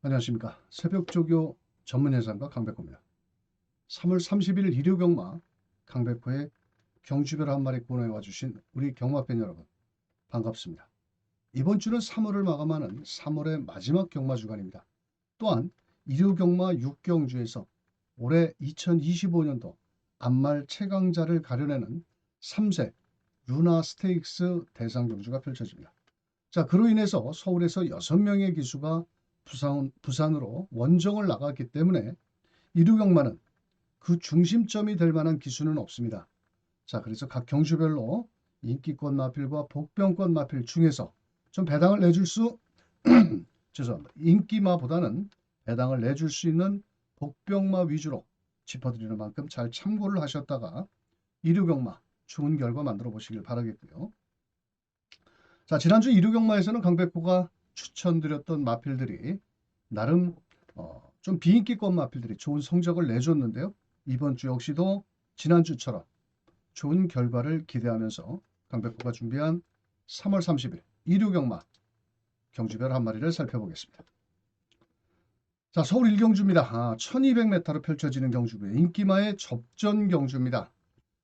안녕하십니까. 새벽조교 전문예상가 강백호입니다. 3월 31일 일요경마 강백호의 경주별 한 마리 코너에 와주신 우리 경마팬 여러분 반갑습니다. 이번 주는 3월을 마감하는 3월의 마지막 경마 주간입니다. 또한 일요경마 6경주에서 올해 2025년도 안말 최강자를 가려내는 3세 루나 스테이크스 대상 경주가 펼쳐집니다. 자, 그로 인해서 서울에서 6명의 기수가 부산으로 원정을 나갔기 때문에 일요경마는 그 중심점이 될 만한 기수는 없습니다. 자, 그래서 각 경주별로 인기권 마필과 복병권 마필 중에서 좀 배당을 내줄 수 죄송합니다. 인기마보다는 배당을 내줄 수 있는 복병마 위주로 짚어드리는 만큼 잘 참고를 하셨다가 일요경마 좋은 결과 만들어 보시길 바라겠고요. 자, 지난주 일요경마에서는 강백호가 추천드렸던 마필들이 나름 좀 비인기권 마필들이 좋은 성적을 내줬는데요. 이번 주 역시도 지난주처럼 좋은 결과를 기대하면서 강백호가 준비한 3월 30일 일요경마 경주별 한 마리를 살펴보겠습니다. 자, 서울 1경주입니다. 1200m로 펼쳐지는 경주고요. 인기마의 접전 경주입니다.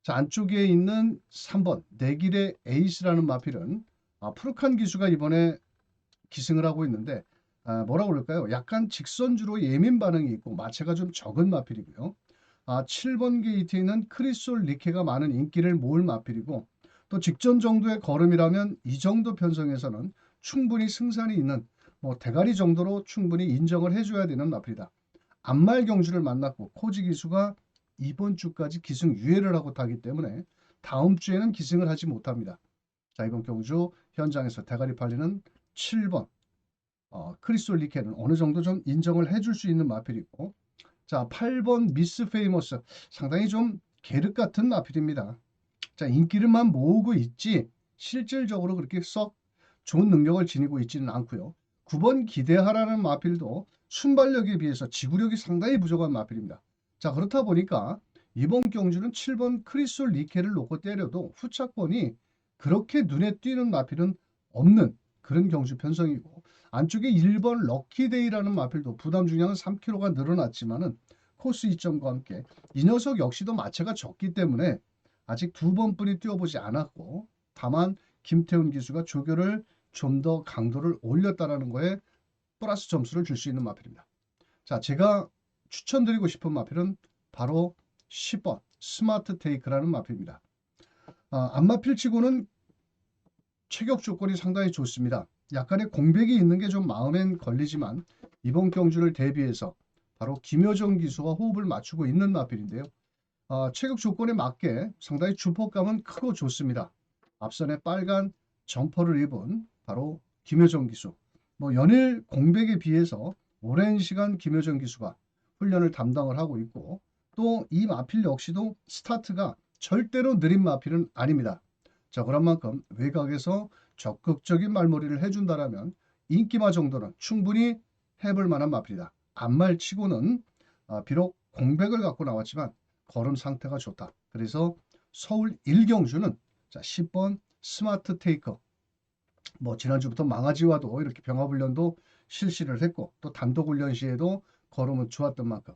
자, 안쪽에 있는 3번 내길의 에이스라는 마필은 푸르칸 기수가 이번에 기승을 하고 있는데 뭐라고 그럴까요? 약간 직선주로 예민 반응이 있고 마체가 좀 적은 마필이고요. 7번 게이트에 있는 크리솔 리케가 많은 인기를 모을 마필이고 또 직전 정도의 걸음이라면 이 정도 편성에서는 충분히 승산이 있는 대가리 정도로 충분히 인정을 해줘야 되는 마필이다. 안말 경주를 만났고 코지 기수가 이번 주까지 기승 유예를 하고 타기 때문에 다음 주에는 기승을 하지 못합니다. 자, 이번 경주 현장에서 대가리 팔리는 7번 크리솔 리케는 어느 정도 좀 인정을 해줄 수 있는 마필이고, 자, 8번 미스 페이머스 상당히 좀 계륵 같은 마필입니다. 자, 인기를만 모으고 있지 실질적으로 그렇게 썩 좋은 능력을 지니고 있지는 않고요. 9번 기대하라는 마필도 순발력에 비해서 지구력이 상당히 부족한 마필입니다. 자, 그렇다 보니까 이번 경주는 7번 크리솔 리케를 놓고 때려도 후차권이 그렇게 눈에 띄는 마필은 없는 그런 경주 편성이고, 안쪽에 1번 럭키데이라는 마필도 부담 중량은 3kg가 늘어났지만은 코스 이점과 함께 이 녀석 역시도 마체가 적기 때문에 아직 2번뿐이 뛰어보지 않았고, 다만 김태훈 기수가 조교를 좀 더 강도를 올렸다라는 거에 플러스 점수를 줄 수 있는 마필입니다. 자, 제가 추천드리고 싶은 마필은 바로 10번 스마트 테이크라는 마필입니다. 안마필치고는 체격 조건이 상당히 좋습니다. 약간의 공백이 있는 게 좀 마음엔 걸리지만 이번 경주를 대비해서 바로 김효정 기수와 호흡을 맞추고 있는 마필인데요. 체격 조건에 맞게 상당히 주폭감은 크고 좋습니다. 앞선에 빨간 점퍼를 입은 바로 김효정 기수. 연일 공백에 비해서 오랜 시간 김효정 기수가 훈련을 담당을 하고 있고, 또 이 마필 역시도 스타트가 절대로 느린 마필은 아닙니다. 자, 그런 만큼 외곽에서 적극적인 말머리를 해준다라면 인기마 정도는 충분히 해볼 만한 마필이다. 안말치고는 비록 공백을 갖고 나왔지만 걸음 상태가 좋다. 그래서 서울 1경주는 자, 10번 스마트 테이커. 지난주부터 망아지와도 이렇게 병합훈련도 실시를 했고 또 단독훈련 시에도 걸음은 좋았던 만큼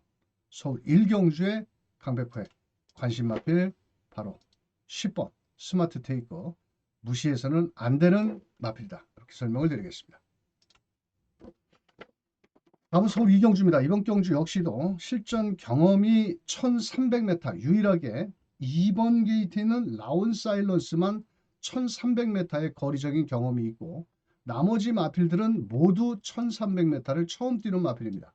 서울 1경주의 강백호의 관심 마필 바로 10번 스마트 테이커, 무시해서는 안 되는 마필이다. 이렇게 설명을 드리겠습니다. 다음은 서울 2경주입니다. 이번 경주 역시도 실전 경험이 1300m, 유일하게 2번 게이트에 있는 라운 사일런스만 1300m의 거리적인 경험이 있고 나머지 마필들은 모두 1300m를 처음 뛰는 마필입니다.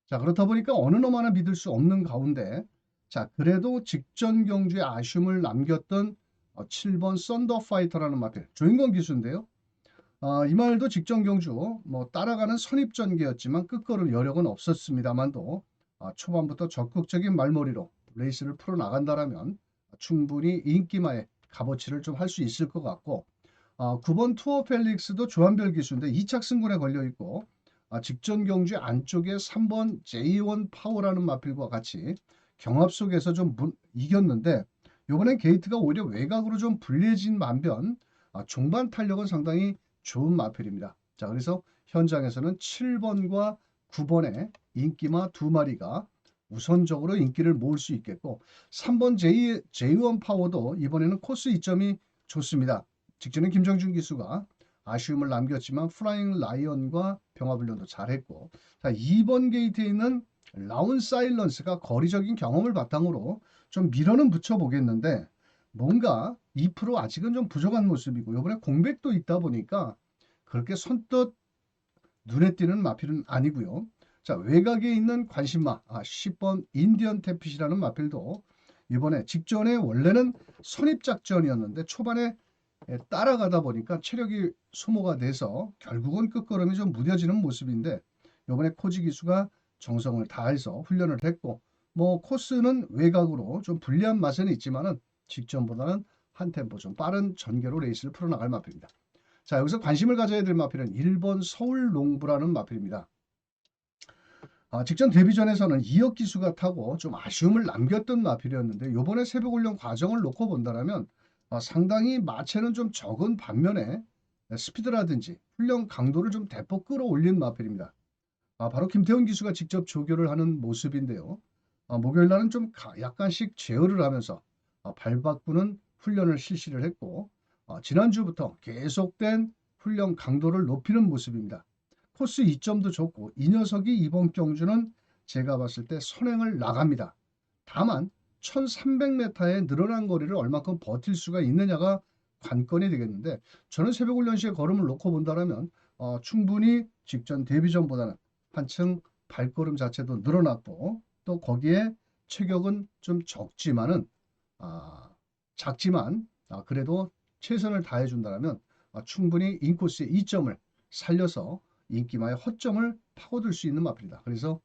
자, 그렇다 보니까 어느 놈 하나 믿을 수 없는 가운데, 자, 그래도 직전 경주에 아쉬움을 남겼던 7번 썬더파이터라는 마필, 조인권 기수인데요. 이 말도 직전 경주 따라가는 선입전개였지만 끝걸음 여력은 없었습니다만도 초반부터 적극적인 말머리로 레이스를 풀어나간다라면 충분히 인기마의 값어치를 좀 할 수 있을 것 같고, 9번 투어 펠릭스도 조한별 기수인데 2착 승군에 걸려있고, 직전 경주 안쪽에 3번 J1 파워라는 마필과 같이 경합 속에서 좀 이겼는데 이번엔 게이트가 오히려 외곽으로 좀 불리해진 반면 종반 탄력은 상당히 좋은 마필입니다. 자, 그래서 현장에서는 7번과 9번에 인기마 2마리가 우선적으로 인기를 모을 수 있겠고 3번 J1 파워도 이번에는 코스 이점이 좋습니다. 직전에 김정준 기수가 아쉬움을 남겼지만 프라잉 라이언과 병합훈련도 잘했고, 자 2번 게이트에 있는 라운 사일런스가 거리적인 경험을 바탕으로 좀 밀어는 붙여보겠는데 뭔가 2% 아직은 좀 부족한 모습이고 이번에 공백도 있다 보니까 그렇게 선뜻 눈에 띄는 마필은 아니고요. 자 외곽에 있는 관심마 10번 인디언 태핏이라는 마필도 이번에 직전에 원래는 선입작전이었는데 초반에 따라가다 보니까 체력이 소모가 돼서 결국은 끝걸음이 좀 무뎌지는 모습인데 이번에 코지 기수가 정성을 다해서 훈련을 했고 뭐 코스는 외곽으로 좀 불리한 맛은 있지만은 직전보다는 한 템포 좀 빠른 전개로 레이스를 풀어나갈 마필입니다. 자 여기서 관심을 가져야 될 마필은 1번 서울 농부라는 마필입니다. 직전 데뷔전에서는 이혁 기수가 타고 좀 아쉬움을 남겼던 마필이었는데 이번에 새벽 훈련 과정을 놓고 본다면 상당히 마체는 좀 적은 반면에 스피드라든지 훈련 강도를 좀 대폭 끌어올린 마필입니다. 바로 김태훈 기수가 직접 조교를 하는 모습인데요. 목요일 날은 좀 약간씩 제어를 하면서 발 바꾸는 훈련을 실시를 했고 지난주부터 계속된 훈련 강도를 높이는 모습입니다. 코스 2점도 좋고 이 녀석이 이번 경주는 제가 봤을 때 선행을 나갑니다. 다만 1300m의 늘어난 거리를 얼마큼 버틸 수가 있느냐가 관건이 되겠는데 저는 새벽 훈련 시에 걸음을 놓고 본다면 충분히 직전 데뷔전보다는 한층 발걸음 자체도 늘어났고 또 거기에 체격은 좀 적지만은 작지만 그래도 최선을 다해 준다면 충분히 인코스의 2점을 살려서 인기마의 허점을 파고들 수 있는 마필이다. 그래서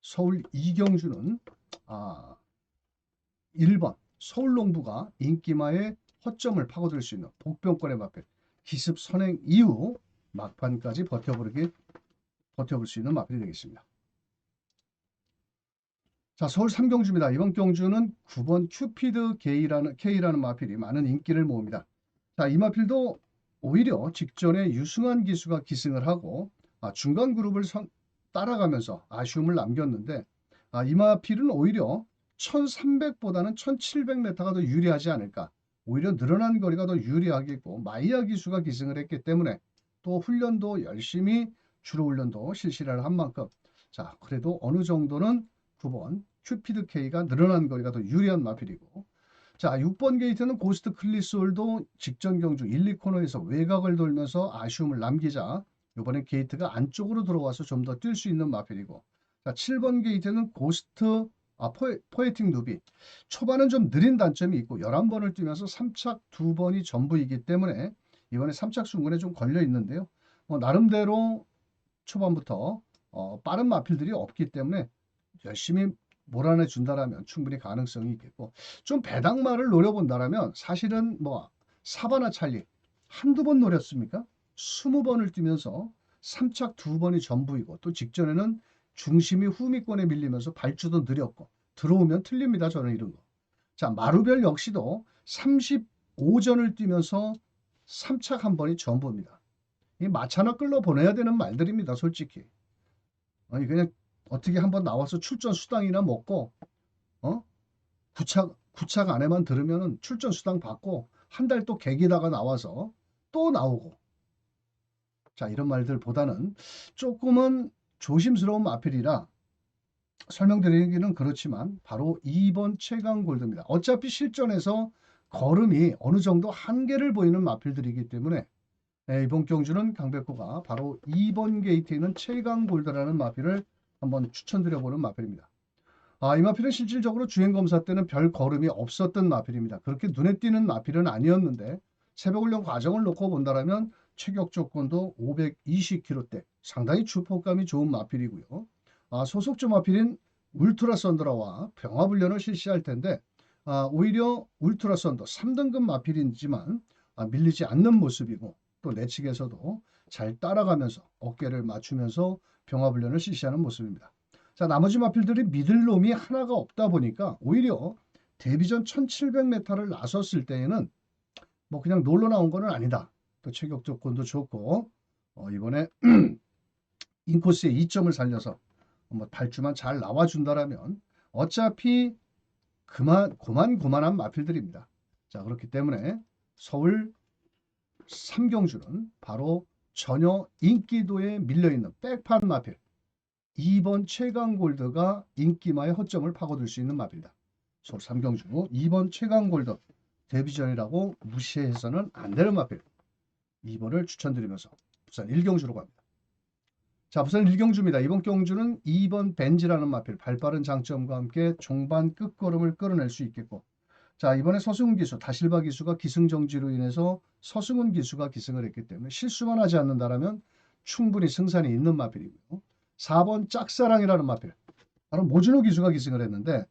서울 이경주는 1번 서울농부가 인기마의 허점을 파고들 수 있는 복병권의 마필 기습 선행 이후 막판까지 버텨볼 수 있는 마필이 되겠습니다. 자 서울 3경주입니다. 이번 경주는 9번 큐피드 K라는 마필이 많은 인기를 모읍니다. 자 이 마필도 오히려 직전에 유승환 기수가 기승을 하고 중간 그룹을 따라가면서 아쉬움을 남겼는데 이 마필은 오히려 1300보다는 1700m가 더 유리하지 않을까. 오히려 늘어난 거리가 더 유리하겠고 마이야 기수가 기승을 했기 때문에 또 훈련도 열심히 주로 훈련도 실시를 한 만큼 자 그래도 어느 정도는 9번 큐피드 K가 늘어난 거리가 더 유리한 마필이고 자 6번 게이트는 고스트 클리솔도 직전 경주 1, 2코너에서 외곽을 돌면서 아쉬움을 남기자 이번에 게이트가 안쪽으로 들어와서 좀 더 뛸 수 있는 마필이고 자 7번 게이트는 고스트 포에틱 누비 초반은 좀 느린 단점이 있고 11번을 뛰면서 3착 2번이 전부이기 때문에 이번에 3착 순간에 좀 걸려 있는데요. 나름대로 초반부터 빠른 마필들이 없기 때문에 열심히 몰아내 준다라면 충분히 가능성이 있겠고 좀 배당말을 노려본다라면 사실은 뭐 사바나 찰리 한두 번 노렸습니까? 20번을 뛰면서 3착 2번이 전부이고 또 직전에는 중심이 후미권에 밀리면서 발주도 느렸고 들어오면 틀립니다. 저는 이런 거. 자 마루별 역시도 35전을 뛰면서 3착 한 번이 전부입니다. 이 마차나 끌어보내야 되는 말들입니다. 솔직히. 아니 그냥 어떻게 한번 나와서 출전 수당이나 먹고 구착 안에만 들으면은 출전 수당 받고 한 달 또 객이다가 나와서 또 나오고 자 이런 말들보다는 조금은 조심스러운 마필이라 설명드리기는 그렇지만 바로 2번 최강 골드입니다. 어차피 실전에서 걸음이 어느 정도 한계를 보이는 마필들이기 때문에 이번 경주는 강백호가 바로 2번 게이트에 있는 최강 골드라는 마필을 한번 추천드려보는 마필입니다. 이 마필은 실질적으로 주행검사 때는 별 걸음이 없었던 마필입니다. 그렇게 눈에 띄는 마필은 아니었는데 새벽훈련 과정을 놓고 본다면 체격 조건도 520kg대 상당히 주폭감이 좋은 마필이고요. 소속주 마필인 울트라 썬더라와 병합훈련을 실시할 텐데 오히려 울트라 썬더 3등급 마필이지만 밀리지 않는 모습이고 또 내측에서도 잘 따라가면서 어깨를 맞추면서 병합훈련을 실시하는 모습입니다. 자 나머지 마필들이 믿을 놈이 하나가 없다 보니까 오히려 데뷔전 1700m를 나섰을 때에는 뭐 그냥 놀러 나온 거는 아니다. 또 체격 조건도 좋고 이번에 인코스의 2점을 살려서 뭐 발주만 잘 나와준다라면 어차피 고만고만한 마필들입니다. 자, 그렇기 때문에 서울 3경주는 바로 전혀 인기도에 밀려있는 백판 마필 2번 최강골드가 인기마의 허점을 파고들 수 있는 마필이다. 서울 3경주 2번 최강골드 데뷔전이라고 무시해서는 안 되는 마필 2번을 추천드리면서 부산 1경주로 갑니다. 자, 부산 1경주입니다. 이번 경주는 2번 벤지라는 마필 발빠른 장점과 함께 종반 끝걸음을 끌어낼 수 있겠고, 자, 이번에 서승훈 기수, 다실바 기수가 기승정지로 인해서 서승훈 기수가 기승을 했기 때문에 실수만 하지 않는다라면 충분히 승산이 있는 마필이고요. 4번 짝사랑이라는 마필, 바로 모준호 기수가 기승을 했는데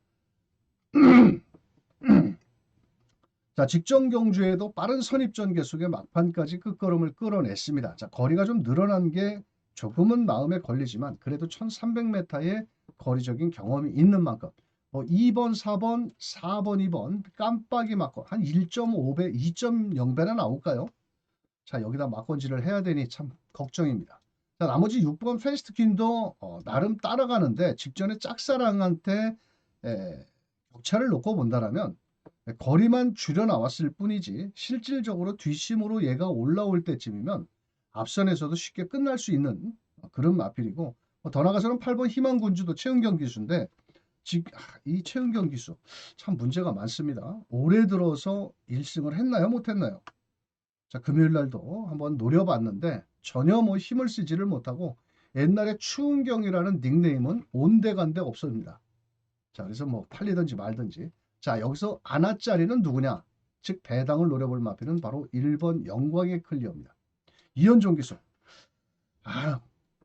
자, 직전 경주에도 빠른 선입전 계속의 막판까지 끝걸음을 끌어냈습니다. 자, 거리가 좀 늘어난 게 조금은 마음에 걸리지만 그래도 1300m의 거리적인 경험이 있는 만큼 2번, 4번, 4번, 2번 깜빡이 맞고 한 1.5배, 2.0배나 나올까요? 자, 여기다 막건지를 해야 되니 참 걱정입니다. 자, 나머지 6번 페스트퀸도 나름 따라가는데 직전에 짝사랑한테 격차를 놓고 본다라면 거리만 줄여 나왔을 뿐이지 실질적으로 뒷심으로 얘가 올라올 때쯤이면 앞선에서도 쉽게 끝날 수 있는 그런 마필이고, 더 나가서는 8번 희망군주도 최은경 기수인데 이 최은경 기수 참 문제가 많습니다. 올해 들어서 1승을 했나요? 못했나요? 자, 금요일 날도 한번 노려봤는데 전혀 뭐 힘을 쓰지를 못하고 옛날에 추은경이라는 닉네임은 온데간데 없습니다. 자, 그래서 뭐 팔리든지 말든지. 자, 여기서 아나짜리는 누구냐? 즉 배당을 노려볼 마필은 바로 1번 영광의 클리어입니다. 이현종 기수.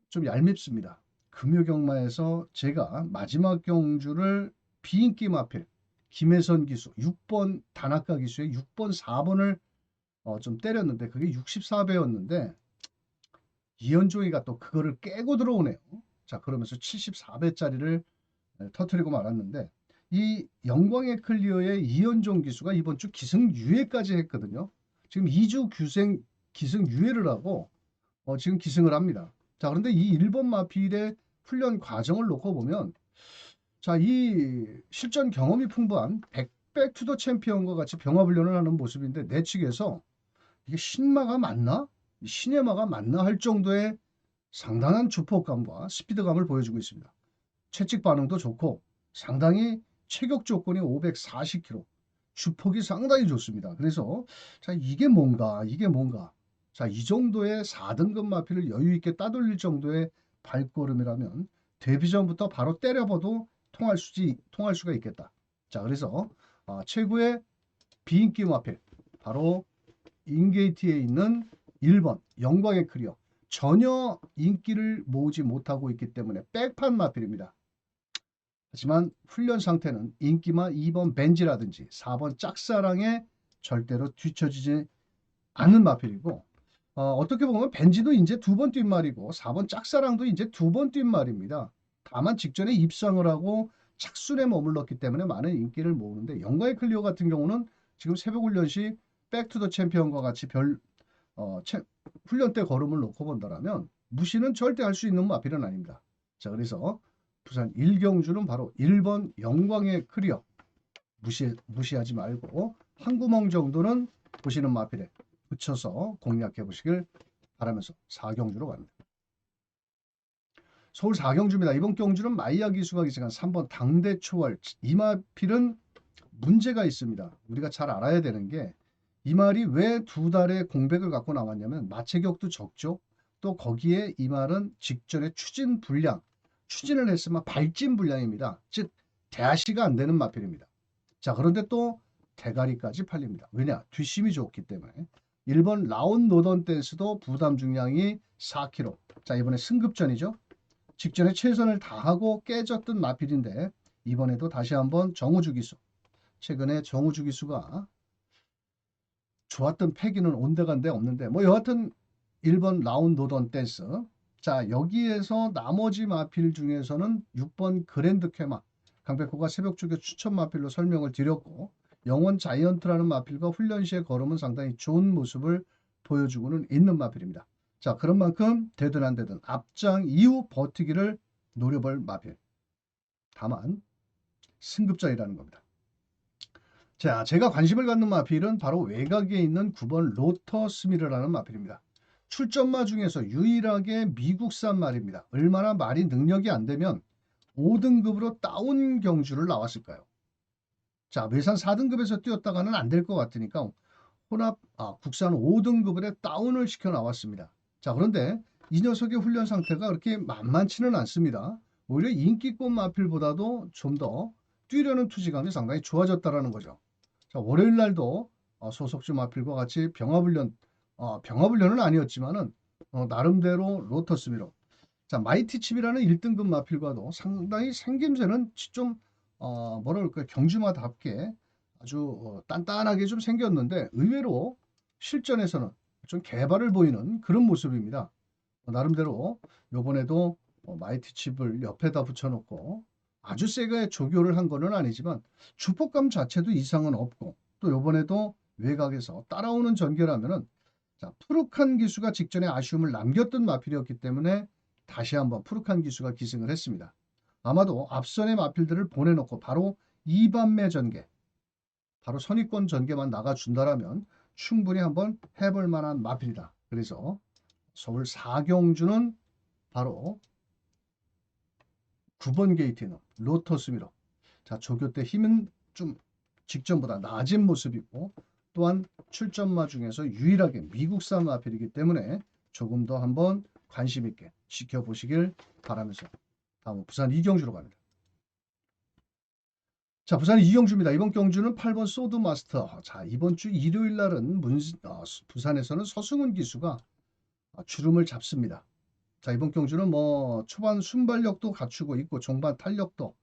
좀 얄밉습니다. 금요경마에서 제가 마지막 경주를 비인기 마필 김혜선 기수 6번 다나카 기수의 6번 4번을 좀 때렸는데 그게 64배였는데 이현종이가 또 그거를 깨고 들어오네요. 자, 그러면서 74배짜리를 터트리고 말았는데 이 영광의 클리어의 이현종 기수가 이번 주 기승유예까지 했거든요. 지금 2주 기승유예를 하고 지금 기승을 합니다. 자, 그런데 이 1번 마필의 훈련 과정을 놓고 보면 자, 이 실전 경험이 풍부한 백투더 챔피언과 같이 병합훈련을 하는 모습인데 내 측에서 이게 신마가 맞나? 신의 마가 맞나 할 정도의 상당한 주폭감과 스피드감을 보여주고 있습니다. 채찍 반응도 좋고 상당히 체격 조건이 540kg, 주폭이 상당히 좋습니다. 그래서 자, 이게 뭔가 자, 이 정도의 4등급 마필을 여유 있게 따돌릴 정도의 발걸음이라면 데뷔 전부터 바로 때려봐도 통할 수가 있겠다. 자, 그래서 최고의 비인기 마필 바로 인게이트에 있는 1번 영광의 클리어, 전혀 인기를 모으지 못하고 있기 때문에 백판 마필입니다. 하지만 훈련 상태는 인기마 2번 벤지라든지 4번 짝사랑에 절대로 뒤처지지 않는 마필이고, 어떻게 보면 벤지도 이제 2번 뛴 말이고 4번 짝사랑도 이제 2번 뛴 말입니다. 다만 직전에 입상을 하고 착순에 머물렀기 때문에 많은 인기를 모으는데 영광의 클리어 같은 경우는 지금 새벽훈련 시 백투더 챔피언과 같이 훈련 때 걸음을 놓고 본다라면 무시는 절대 할 수 있는 마필은 아닙니다. 자, 그래서 부산 1경주는 바로 1번 영광의 클리어 무시하지 말고 한 구멍 정도는 보시는 마필에 붙여서 공략해 보시길 바라면서 4경주로 갑니다. 서울 4경주입니다. 이번 경주는 마이야 기수가 기승한 3번 당대초월. 이 마필은 문제가 있습니다. 우리가 잘 알아야 되는 게 이 말이 왜 2달의 공백을 갖고 나왔냐면 마체격도 적죠. 또 거기에 이 말은 직전에 추진을 했으면 발진 불량입니다. 즉 대하시가 안 되는 마필입니다. 자, 그런데 또 대가리까지 팔립니다. 왜냐? 뒷심이 좋기 때문에. 1번 라운 노던 댄스도 부담 중량이 4kg. 자, 이번에 승급전이죠. 직전에 최선을 다하고 깨졌던 마필인데 이번에도 다시 한번 정우주 기수. 최근에 정우주 기수가 좋았던 패기는 온데간데 없는데 여하튼 1번 라운 노던 댄스. 자, 여기에서 나머지 마필 중에서는 6번 그랜드 쾌마 강백호가 새벽 쪽에 추천 마필로 설명을 드렸고, 영원 자이언트라는 마필과 훈련 시의 걸음은 상당히 좋은 모습을 보여주고는 있는 마필입니다. 자, 그런 만큼 되든 안 되든 앞장 이후 버티기를 노려볼 마필. 다만 승급전이라는 겁니다. 자, 제가 관심을 갖는 마필은 바로 외곽에 있는 9번 로터스미르라는 마필입니다. 출전마 중에서 유일하게 미국산 말입니다. 얼마나 말이 능력이 안 되면 5등급으로 다운 경주를 나왔을까요? 자, 외산 4등급에서 뛰었다가는 안 될 것 같으니까 국산 5등급에 다운을 시켜 나왔습니다. 자, 그런데 이 녀석의 훈련 상태가 그렇게 만만치는 않습니다. 오히려 인기꽃 마필보다도 좀 더 뛰려는 투지감이 상당히 좋아졌다라는 거죠. 자, 월요일 날도 소속주 마필과 같이 병합훈련은 아니었지만은 나름대로 로터스미로. 자, 마이티칩이라는 1등급 마필과도 상당히 생김새는 좀 뭐랄까 경주마답게 아주 단단하게 좀 생겼는데 의외로 실전에서는 좀 개발을 보이는 그런 모습입니다. 나름대로 요번에도 마이티칩을 옆에다 붙여놓고 아주 세게 조교를 한 거는 아니지만 주폭감 자체도 이상은 없고 또 요번에도 외곽에서 따라오는 전개라면은 자, 푸르칸 기수가 직전에 아쉬움을 남겼던 마필이었기 때문에 다시 한번 푸르칸 기수가 기승을 했습니다. 아마도 앞선의 마필들을 보내놓고 바로 2반매 전개, 바로 선입권 전개만 나가준다라면 충분히 한번 해볼 만한 마필이다. 그래서 서울 4경주는 바로 9번 게이트는 로터스미러. 자, 조교 때 힘은 좀 직전보다 낮은 모습이고 또한 출전마 중에서 유일하게 미국산 마필이기 때문에 조금 더 한번 관심 있게 지켜보시길 바라면서 다음은 부산 이경주로 갑니다. 자, 부산 이경주입니다. 이번 경주는 8번 소드마스터. 자, 이번 주 일요일 날은 부산에서는 서승훈 기수가 주름을 잡습니다. 자, 이번 경주는 뭐 초반 순발력도 갖추고 있고 종반 탄력도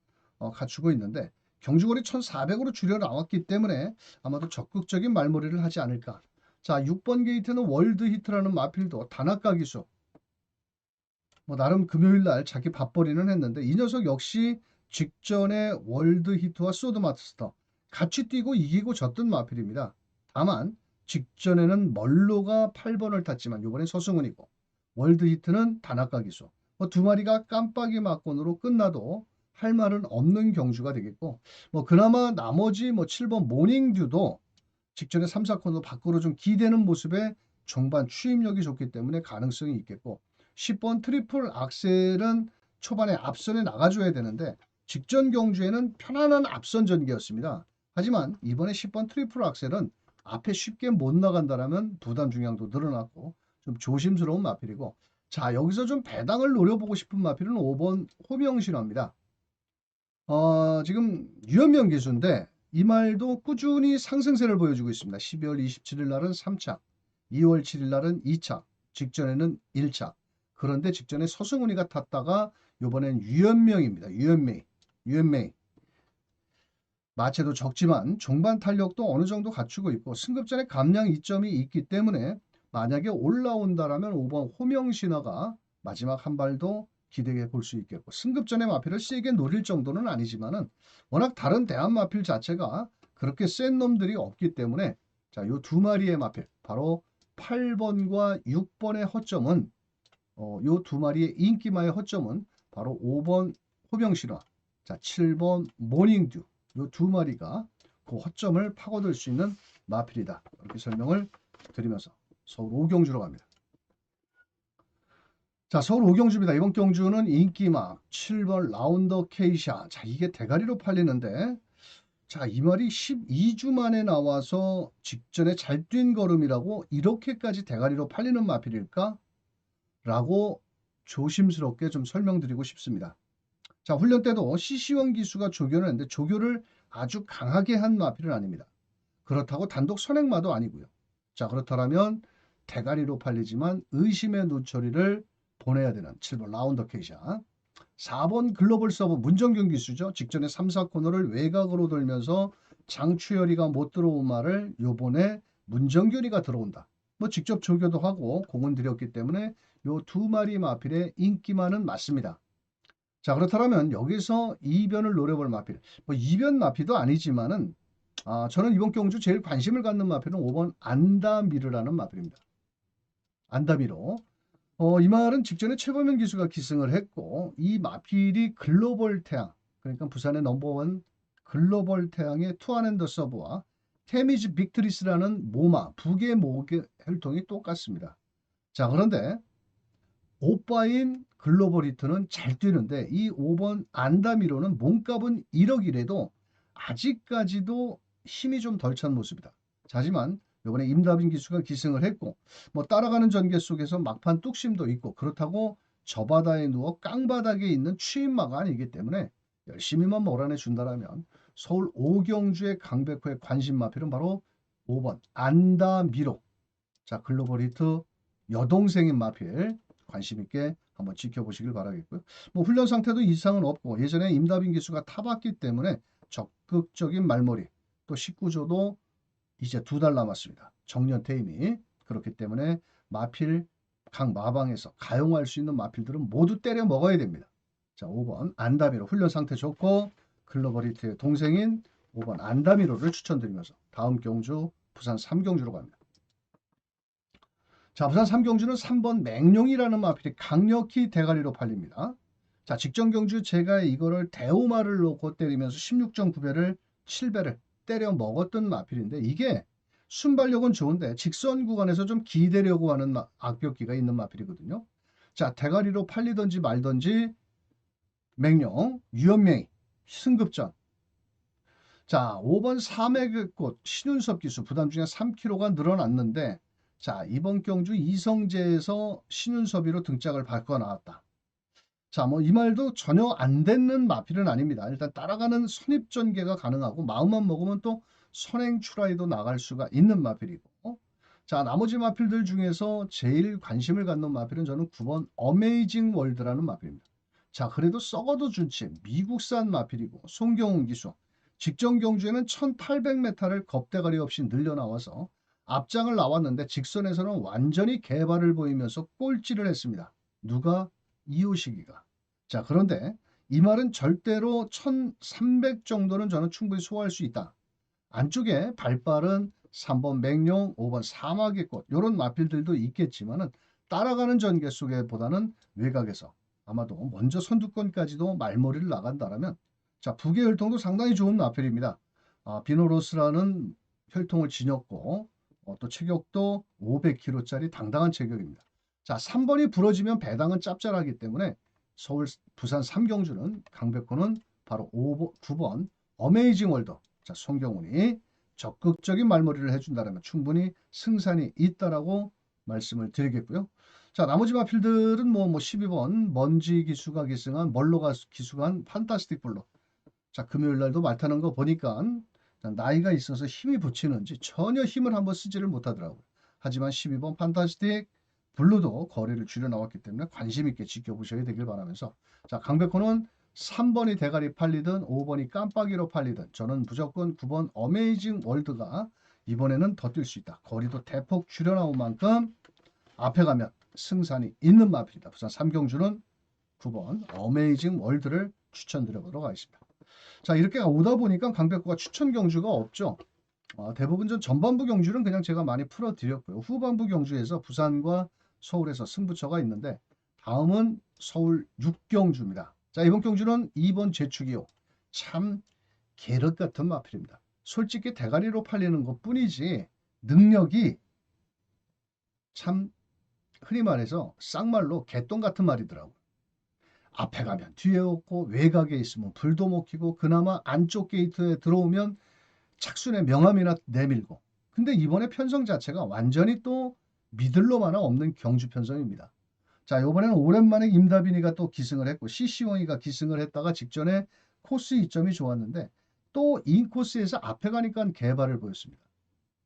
갖추고 있는데 경주거리 1400으로 줄여 나왔기 때문에 아마도 적극적인 말머리를 하지 않을까. 자, 6번 게이트는 월드 히트라는 마필도 다나카 기수. 뭐 나름 금요일 날 자기 밥벌이는 했는데 이 녀석 역시 직전에 월드 히트와 소드마스터 같이 뛰고 이기고 졌던 마필입니다. 다만 직전에는 멀로가 8번을 탔지만 이번엔 서승훈이고 월드 히트는 다나카 기수. 두 마리가 깜빡이 막건으로 끝나도 할 말은 없는 경주가 되겠고 그나마 나머지 7번 모닝듀도 직전에 3, 4코너 밖으로 좀 기대는 모습에 종반 추임력이 좋기 때문에 가능성이 있겠고 10번 트리플 악셀은 초반에 앞선에 나가줘야 되는데 직전 경주에는 편안한 앞선 전개였습니다. 하지만 이번에 10번 트리플 악셀은 앞에 쉽게 못 나간다라면 부담 중량도 늘어났고 좀 조심스러운 마필이고 자, 여기서 좀 배당을 노려보고 싶은 마필은 5번 호명신화입니다. 지금 유현명 기수인데 이 말도 꾸준히 상승세를 보여주고 있습니다. 12월 27일 날은 3차, 2월 7일 날은 2차, 직전에는 1차. 그런데 직전에 서승훈이가 탔다가 이번엔 유현명입니다. 유현명. 마체도 적지만 종반 탄력도 어느 정도 갖추고 있고 승급전에 감량 이점이 있기 때문에 만약에 올라온다라면 5번 호명신화가 마지막 한 발도 기대해 볼 수 있겠고 승급전의 마필을 세게 노릴 정도는 아니지만은 워낙 다른 대한 마필 자체가 그렇게 센 놈들이 없기 때문에 자, 요 두 마리의 마필 바로 8번과 6번의 허점은 요 두 마리의 인기마의 허점은 바로 5번 호명신화, 자 7번 모닝듀 요 두 마리가 그 허점을 파고들 수 있는 마필이다. 이렇게 설명을 드리면서 서울 오경주로 갑니다. 자, 서울 오경주입니다. 이번 경주는 인기마 7번 라운더 케이샤. 자, 이게 대가리로 팔리는데 자, 이 말이 12주 만에 나와서 직전에 잘 뛴 걸음이라고 이렇게까지 대가리로 팔리는 마필일까? 라고 조심스럽게 좀 설명드리고 싶습니다. 자, 훈련 때도 CC1 기수가 조교를 했는데 조교를 아주 강하게 한 마필은 아닙니다. 그렇다고 단독 선행마도 아니고요. 자, 그렇다면 대가리로 팔리지만 의심의 눈초리를 보내야 되는 7번 라운더 케이샤. 4번 글로벌 서브 문정균 기수죠. 직전에 3, 4코너를 외곽으로 돌면서 장추열이가 못 들어온 말을 요번에 문정균이가 들어온다. 직접 조교도 하고 공은 들였기 때문에 요 두 마리 마필의 인기만은 맞습니다. 자, 그렇다면 여기서 이변을 노려볼 마필. 이변 마필도 아니지만은 저는 이번 경주 제일 관심을 갖는 마필은 5번 안다미르라는 마필입니다. 안다미로. 이 말은 직전에 최범현 기수가 기승을 했고 이 마필이 글로벌 태양 그러니까 부산의 넘버원 글로벌 태양의 투안앤더 서브와 테미즈 빅트리스라는 모마 북의 모계 혈통이 똑같습니다. 자 그런데 오빠인 글로벌 히트는 잘 뛰는데 이 5번 안다미로는 몸값은 1억이라도 아직까지도 힘이 좀 덜 찬 모습이다. 자, 하지만 이번에 임다빈 기수가 기승을 했고 뭐 따라가는 전개 속에서 막판 뚝심도 있고 그렇다고 저 바다에 누워 깡바닥에 있는 취임마가 아니기 때문에 열심히만 몰아내 준다라면 서울 오경주의 강백호의 관심 마필은 바로 5번 안다미로. 자 글로벌 히트 여동생인 마필 관심 있게 한번 지켜보시길 바라겠고요. 뭐 훈련 상태도 이상은 없고 예전에 임다빈 기수가 타봤기 때문에 적극적인 말머리 또 19조도 이제 2달 남았습니다. 정년 퇴임이 그렇기 때문에 마필 각 마방에서 가용할 수 있는 마필들은 모두 때려 먹어야 됩니다. 자 5번 안다미로 훈련 상태 좋고 글로벌 히트의 동생인 5번 안다미로를 추천드리면서 다음 경주 부산 3경주로 갑니다. 자, 부산 3경주는 3번 맹룡이라는 마필이 강력히 대가리로 팔립니다. 자, 직전 경주 제가 이거를 대우마를 놓고 때리면서 16.9배를 7배를 때려 먹었던 마필인데 이게 순발력은 좋은데 직선 구간에서 좀 기대려고 하는 악벽기가 있는 마필이거든요. 자, 대가리로 팔리든지 말든지 맹룡, 유연맹이, 승급전. 자, 5번 삼해꽃 신윤섭 기수 부담 중에 3kg가 늘어났는데 자, 이번 경주 이성재에서 신윤섭이로 등짝을 밟고 나왔다. 자, 뭐 이 말도 전혀 안 되는 마필은 아닙니다. 일단 따라가는 선입전개가 가능하고 마음만 먹으면 또 선행 추라이도 나갈 수가 있는 마필이고. 자, 나머지 마필들 중에서 제일 관심을 갖는 마필은 저는 9번 어메이징 월드라는 마필입니다. 자, 그래도 썩어도 준치 미국산 마필이고 송경훈 기수. 직전 경주에는 1800m를 겁대가리 없이 늘려 나와서 앞장을 나왔는데 직선에서는 완전히 개발을 보이면서 꼴찌를 했습니다. 누가? 이호식이가. 자 그런데 이 말은 절대로 1300 정도는 저는 충분히 소화할 수 있다. 안쪽에 발빠른 3번 맹룡, 5번 사마귀 꽃 이런 마필들도 있겠지만은 따라가는 전개 속에 보다는 외곽에서 아마도 먼저 선두권까지도 말머리를 나간다라면 자 북의 혈통도 상당히 좋은 마필입니다. 비노로스라는 혈통을 지녔고 또 체격도 500kg짜리 당당한 체격입니다. 자 3번이 부러지면 배당은 짭짤하기 때문에 서울 부산 3경주는 강백호는 바로 9번 어메이징 월드. 자 송경훈이 적극적인 말머리를 해준다면 충분히 승산이 있다라고 말씀을 드리겠고요. 자 나머지 마필들은 뭐 12번 먼지 기수가 기승한 멀로가 기수한 판타스틱 블루. 자 금요일 날도 말 타는 거 보니까 나이가 있어서 힘이 붙이는지 전혀 힘을 한번 쓰지를 못하더라고요. 하지만 12번 판타스틱 블루도 거리를 줄여 나왔기 때문에 관심 있게 지켜보셔야 되길 바라면서 자 강백호는 3번이 대가리 팔리든 5번이 깜빡이로 팔리든 저는 무조건 9번 어메이징 월드가 이번에는 더 뛸 수 있다. 거리도 대폭 줄여 나온 만큼 앞에 가면 승산이 있는 마필이다. 부산 3경주는 9번 어메이징 월드를 추천드려보도록 하겠습니다. 자 이렇게 오다 보니까 강백호가 추천 경주가 없죠. 대부분 전반부 경주는 그냥 제가 많이 풀어드렸고요. 후반부 경주에서 부산과 서울에서 승부처가 있는데 다음은 서울 6경주입니다. 자 이번 경주는 2번 제축이요. 참 계륵 같은 마필입니다. 솔직히 대가리로 팔리는 것 뿐이지 능력이 참 흔히 말해서 쌍말로 개똥 같은 말이더라고요. 앞에 가면 뒤에 없고 외곽에 있으면 불도 못 켜고 그나마 안쪽 게이트에 들어오면 착순의 명함이나 내밀고 근데 이번에 편성 자체가 완전히 또 믿을로만 없는 경주 편성입니다. 자 이번에는 오랜만에 임다빈이가 또 기승을 했고 CC원이가 기승을 했다가 직전에 코스 이점이 좋았는데 또 인코스에서 앞에 가니까 개발을 보였습니다.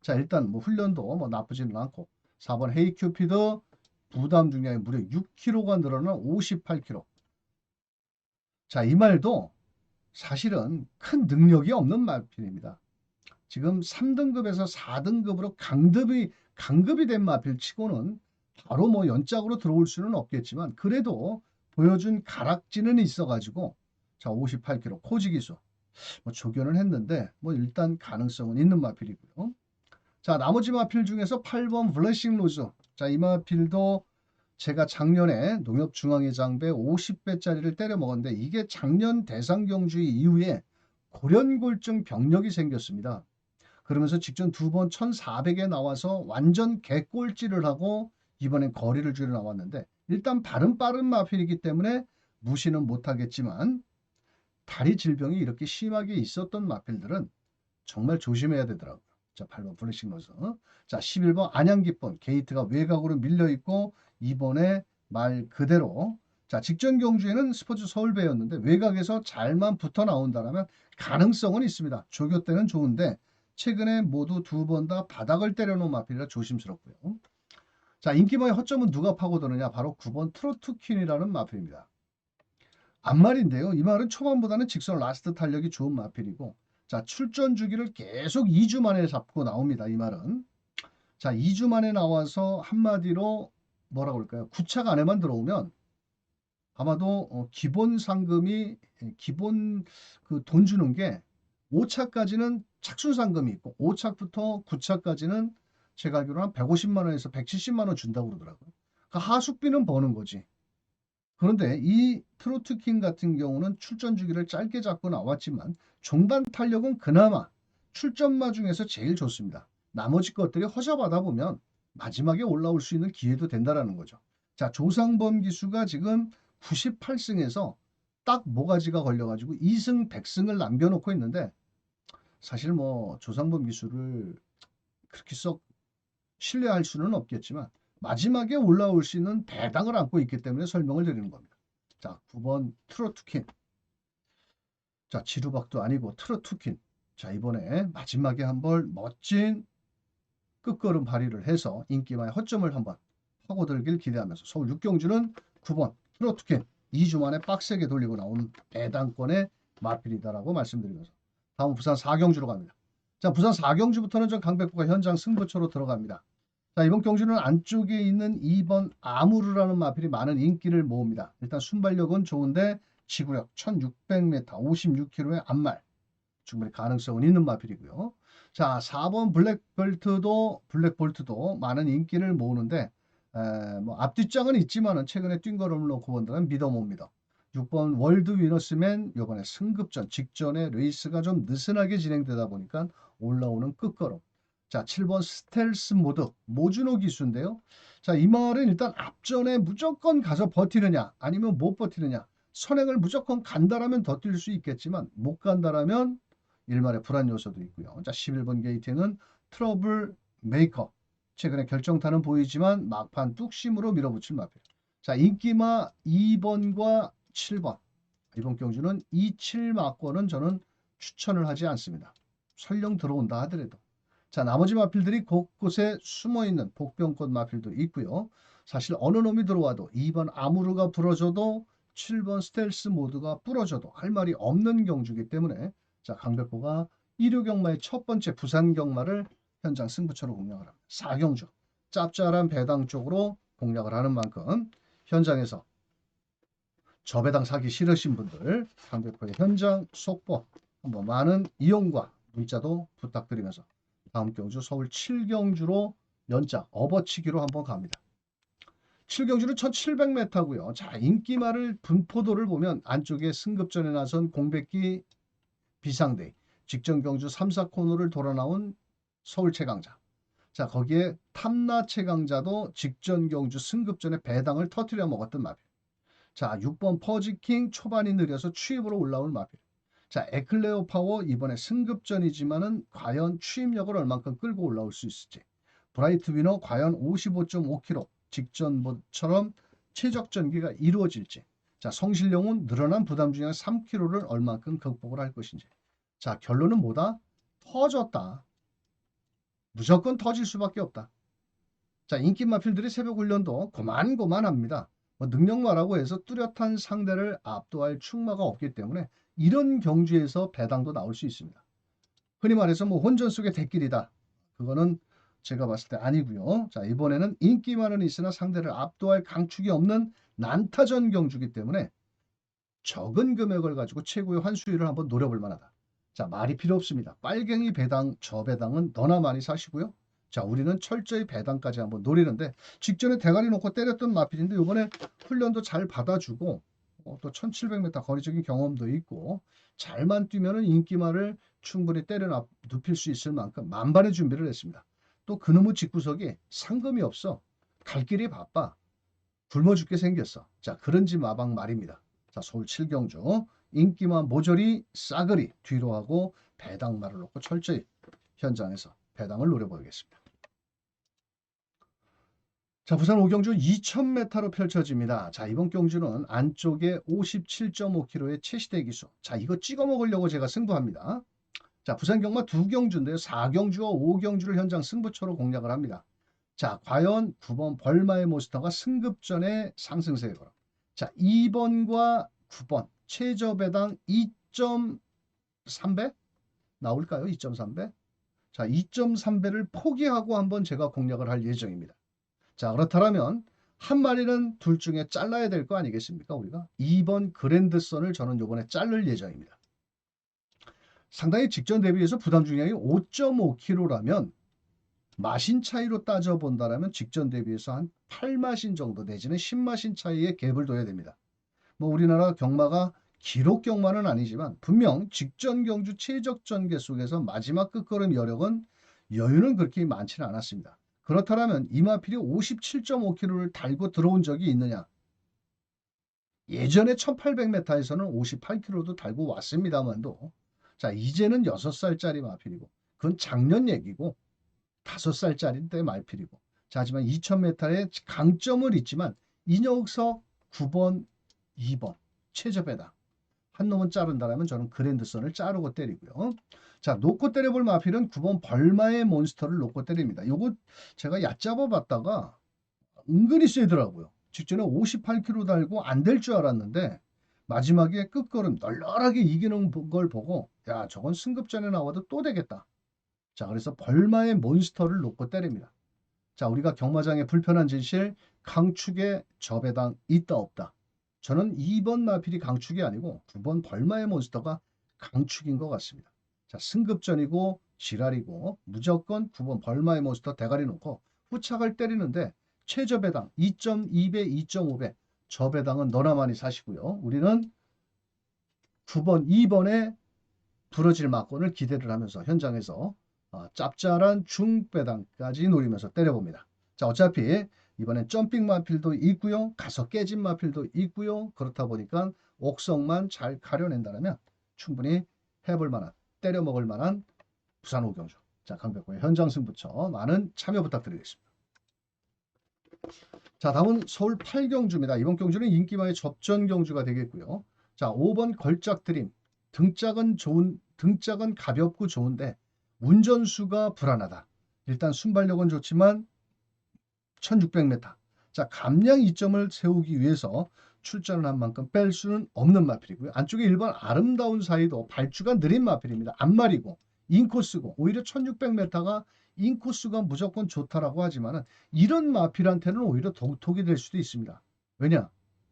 자 일단 뭐 훈련도 뭐 나쁘지는 않고 4번 헤이큐피드 부담 중량이 무려 6kg가 늘어난 58kg. 자 이 말도 사실은 큰 능력이 없는 마필입니다. 지금 3등급에서 4등급으로 강급이 된 마필 치고는 바로 뭐 연짝으로 들어올 수는 없겠지만 그래도 보여준 가락지는 있어가지고 자 58kg 코지기수 뭐 조견을 했는데 뭐 일단 가능성은 있는 마필이고요. 자 나머지 마필 중에서 8번 블레싱 로즈 자 이 마필도 제가 작년에 농협중앙회장배 50배짜리를 때려 먹었는데 이게 작년 대상경주의 이후에 골연골증 병력이 생겼습니다. 그러면서 직전 두 번 1400에 나와서 완전 개꼴찌를 하고 이번엔 거리를 줄여 나왔는데 일단 발은 빠른 마필이기 때문에 무시는 못하겠지만 다리 질병이 이렇게 심하게 있었던 마필들은 정말 조심해야 되더라고요. 자, 8번 블랙식 노스. 자, 11번 안양기본 게이트가 외곽으로 밀려 있고 이번에 말 그대로 자, 직전 경주에는 스포츠 서울배였는데 외곽에서 잘만 붙어 나온다면 가능성은 있습니다. 조교 때는 좋은데 최근에 모두 두 번 다 바닥을 때려놓은 마필이라 조심스럽고요. 자, 인기마의 허점은 누가 파고드느냐? 바로 9번 트로트 퀸이라는 마필입니다. 앞말인데요. 이 말은 초반보다는 직선 라스트 탄력이 좋은 마필이고 자, 출전 주기를 계속 2주 만에 잡고 나옵니다. 이 말은. 자, 2주 만에 나와서 한마디로 뭐라 그럴까요? 구착 안에만 들어오면 아마도 기본 상금이 기본 그 돈 주는 게 5차까지는 착순 상금이 있고 5차부터 9차까지는 제가 알기로 한 150만 원에서 170만 원 준다고 그러더라고요. 그러니까 하숙비는 버는 거지. 그런데 이 트로트킹 같은 경우는 출전 주기를 짧게 잡고 나왔지만 종반 탄력은 그나마 출전마 중에서 제일 좋습니다. 나머지 것들이 허접하다 보면 마지막에 올라올 수 있는 기회도 된다라는 거죠. 자, 조상범 기수가 지금 98승에서 딱 모가지가 걸려가지고 2승 100승을 남겨놓고 있는데 사실 뭐 조상범 기수를 그렇게 썩 신뢰할 수는 없겠지만 마지막에 올라올 수 있는 배당을 안고 있기 때문에 설명을 드리는 겁니다. 자, 9번 트로트킨. 자, 지루박도 아니고 트로트킨. 자, 이번에 마지막에 한번 멋진 끝걸음 발휘를 해서 인기마의 허점을 한번 파고들길 기대하면서 서울 6경주는 9번 트로트킨 2주 만에 빡세게 돌리고 나온 배당권의 마필이다라고 말씀드리면서 다음 부산 4경주로 갑니다. 자, 부산 4경주부터는 전 강백호가 현장 승부처로 들어갑니다. 자, 이번 경주는 안쪽에 있는 2번 아무르라는 마필이 많은 인기를 모읍니다. 일단 순발력은 좋은데 지구력 1600m 56km의 앞말 충분히 가능성은 있는 마필이고요. 자, 4번 블랙볼트도 많은 인기를 모으는데 뭐 앞뒷장은 있지만은 최근에 뛴 걸음을 놓고 본다면 믿어봅니다. 6번 월드 위너스맨 이번에 승급전 직전에 레이스가 좀 느슨하게 진행되다 보니까 올라오는 끝걸음. 자, 7번 스텔스 모드 모주노 기수인데요. 자, 이 말은 일단 앞전에 무조건 가서 버티느냐 아니면 못 버티느냐 선행을 무조건 간다라면 더 뛸 수 있겠지만 못 간다라면 일말의 불안 요소도 있고요. 자, 11번 게이트는 트러블 메이커. 최근에 결정타는 보이지만 막판 뚝심으로 밀어붙일 마필. 자, 인기마 2번과 7번. 이번 경주는 27마권은 저는 추천을 하지 않습니다. 설령 들어온다 하더라도. 자, 나머지 마필들이 곳곳에 숨어있는 복병권 마필도 있고요. 사실 어느 놈이 들어와도 2번 아무르가 부러져도 7번 스텔스 모드가 부러져도 할 말이 없는 경주이기 때문에 자, 강백호가 1호 경마의 첫 번째 부산 경마를 현장 승부처로 공략을 합니다. 4경주 짭짤한 배당 쪽으로 공략을 하는 만큼 현장에서 저배당 사기 싫으신 분들 강백호의 현장 속보 한번 많은 이용과 문자도 부탁드리면서 다음 경주 서울 7경주로 연장 업어치기로 한번 갑니다. 7경주는 1700m고요. 자, 인기말을 분포도를 보면 안쪽에 승급전에 나선 공백기 비상대회 직전 경주 3, 4코너를 돌아 나온 서울 최강자. 자, 거기에 탐나 최강자도 직전 경주 승급전에 배당을 터뜨려 먹었던 마필. 자, 6번 퍼지킹 초반이 느려서 추입으로 올라올 마필. 자, 에클레오 파워 이번에 승급전이지만은 과연 추입력을 얼만큼 끌고 올라올 수 있을지. 브라이트 위너 과연 55.5km 직전처럼 최적 전기가 이루어질지. 자, 성실용은 늘어난 부담 중에 3km를 얼만큼 극복을 할 것인지. 자, 결론은 뭐다? 터졌다. 무조건 터질 수밖에 없다. 자, 인기 마필들이 새벽 훈련도 고만고만합니다. 뭐 능력마라고 해서 뚜렷한 상대를 압도할 충마가 없기 때문에 이런 경주에서 배당도 나올 수 있습니다. 흔히 말해서 뭐 혼전 속의 대길이다. 그거는 제가 봤을 때 아니고요. 자, 이번에는 인기만은 있으나 상대를 압도할 강축이 없는 난타전 경주기 때문에 적은 금액을 가지고 최고의 환수율을 한번 노려볼 만하다. 자, 말이 필요 없습니다. 빨갱이 배당, 저배당은 너나 많이 사시고요. 자, 우리는 철저히 배당까지 한번 노리는데 직전에 대가리 놓고 때렸던 마필인데 이번에 훈련도 잘 받아주고 또 1700m 거리적인 경험도 있고 잘만 뛰면은 인기말을 충분히 때려 눕힐 수 있을 만큼 만반의 준비를 했습니다. 또 그놈의 집구석이 상금이 없어. 갈 길이 바빠. 굶어 죽게 생겼어. 자, 그런지 마방 말입니다. 자, 서울 7경주 인기만 모조리 싸그리 뒤로 하고 배당말을 놓고 철저히 현장에서 배당을 노려보겠습니다. 자, 부산 5경주 2000m로 펼쳐집니다. 자, 이번 경주는 안쪽에 57.5km의 최시대 기수. 자, 이거 찍어 먹으려고 제가 승부합니다. 자, 부산 경마 2경주인데요. 4경주와 5경주를 현장 승부처로 공략을 합니다. 자, 과연 9번 벌마의 몬스터가 승급전에 상승세에 걸어. 자, 2번과 9번 최저배당 2.3배 나올까요? 2.3배? 자, 2.3배를 포기하고 한번 제가 공략을 할 예정입니다. 자, 그렇다면 한 마리는 둘 중에 잘라야 될 거 아니겠습니까? 우리가 2번 그랜드선을 저는 이번에 자를 예정입니다. 상당히 직전 대비해서 부담 중량이 5.5kg라면 마신 차이로 따져본다면 직전 대비해서 한 8마신 정도 내지는 10마신 차이의 갭을 둬야 됩니다. 뭐 우리나라 경마가 기록 경마는 아니지만 분명 직전 경주 최적 전개 속에서 마지막 끝걸음 여력은 여유는 그렇게 많지는 않았습니다. 그렇다면 이마필이 57.5kg를 달고 들어온 적이 있느냐? 예전에 1800m에서는 58kg도 달고 왔습니다만도 자, 이제는 6살짜리 마필이고 그건 작년 얘기고 5살짜리 때 마필이고 자, 하지만 2000m의 강점은 있지만 이 녀석 9번, 2번 최저배당 한 놈은 자른다면 저는 그랜드선을 자르고 때리고요. 자, 놓고 때려볼 마필은 9번 벌마의 몬스터를 놓고 때립니다. 요거 제가 얕잡아 봤다가 은근히 세더라고요. 직전에 58kg 달고 안 될 줄 알았는데 마지막에 끝걸음 널널하게 이기는 걸 보고 야, 저건 승급전에 나와도 또 되겠다. 자, 그래서 벌마의 몬스터를 놓고 때립니다. 자, 우리가 경마장의 불편한 진실 강축에 저배당 있다 없다. 저는 2번 마필이 강축이 아니고 9번 벌마의 몬스터가 강축인 것 같습니다. 자, 승급전이고 지랄이고 무조건 9번 벌마의 몬스터 대가리 놓고 후착을 때리는데 최저배당 2.2배, 2.5배 저배당은 너나많이 사시고요. 우리는 9번, 2번에 부러질 막권을 기대를 하면서 현장에서 짭짤한 중배당까지 노리면서 때려봅니다. 자, 어차피 이번엔 점핑 마필도 있고요. 가서 깨진 마필도 있고요. 그렇다 보니까 옥성만 잘 가려낸다면 충분히 해볼 만한, 때려 먹을 만한 부산 5경주. 자, 강백호의 현장 승부처 많은 참여 부탁드리겠습니다. 자, 다음은 서울 8경주입니다. 이번 경주는 인기마의 접전 경주가 되겠고요. 자, 5번 걸작 드림. 등짝은 가볍고 좋은데 운전수가 불안하다. 일단 순발력은 좋지만 1600m. 자, 감량 2점을 세우기 위해서 출전을 한 만큼 뺄 수는 없는 마필이고요. 안쪽에 1번 아름다운 사이도 발주가 느린 마필입니다. 앞말이고 인코스고 오히려 1600m가 인코스가 무조건 좋다라고 하지만은 이런 마필한테는 오히려 독이 될 수도 있습니다. 왜냐?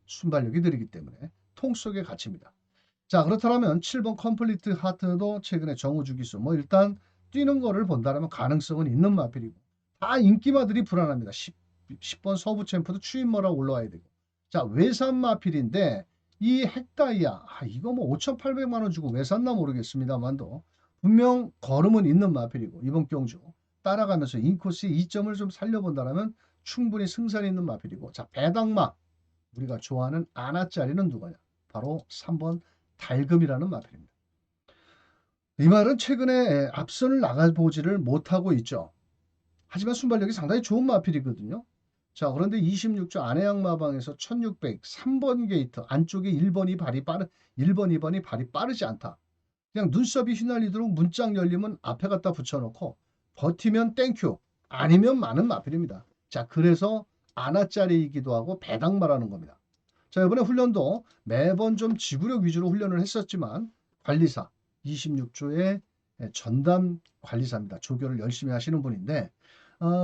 순발력이 느리기 때문에 통 속의 가치입니다. 자, 그렇다면 7번 컴플리트 하트도 최근에 정우주 기수 뭐 일단 뛰는 거를 본다면 가능성은 있는 마필이고 다 인기마들이 불안합니다. 10번 서부 챔프도 추임머라 올라와야 되고 자, 외산 마필인데 이 핵다이아 이거 뭐 5,800만 원 주고 왜 샀나 모르겠습니다만도 분명 걸음은 있는 마필이고 이번 경주 따라가면서 인코스의 2점을 좀 살려본다면 충분히 승산이 있는 마필이고 자, 배당마 우리가 좋아하는 아나짜리는 누구냐? 바로 3번 달금이라는 마필입니다. 이 말은 최근에 앞선을 나가보지를 못하고 있죠. 하지만 순발력이 상당히 좋은 마필이거든요. 자, 그런데 26주 안해양 마방에서 1600 3번 게이트 안쪽에 1번, 2번이 발이 빠르지 않다. 그냥 눈썹이 휘날리도록 문짝 열리면 앞에 갖다 붙여놓고 버티면 땡큐 아니면 많은 마필입니다. 자, 그래서 아나짜리이기도 하고 배당마라는 겁니다. 자, 이번에 훈련도 매번 좀 지구력 위주로 훈련을 했었지만 관리사 26조의 전담 관리사입니다. 조교를 열심히 하시는 분인데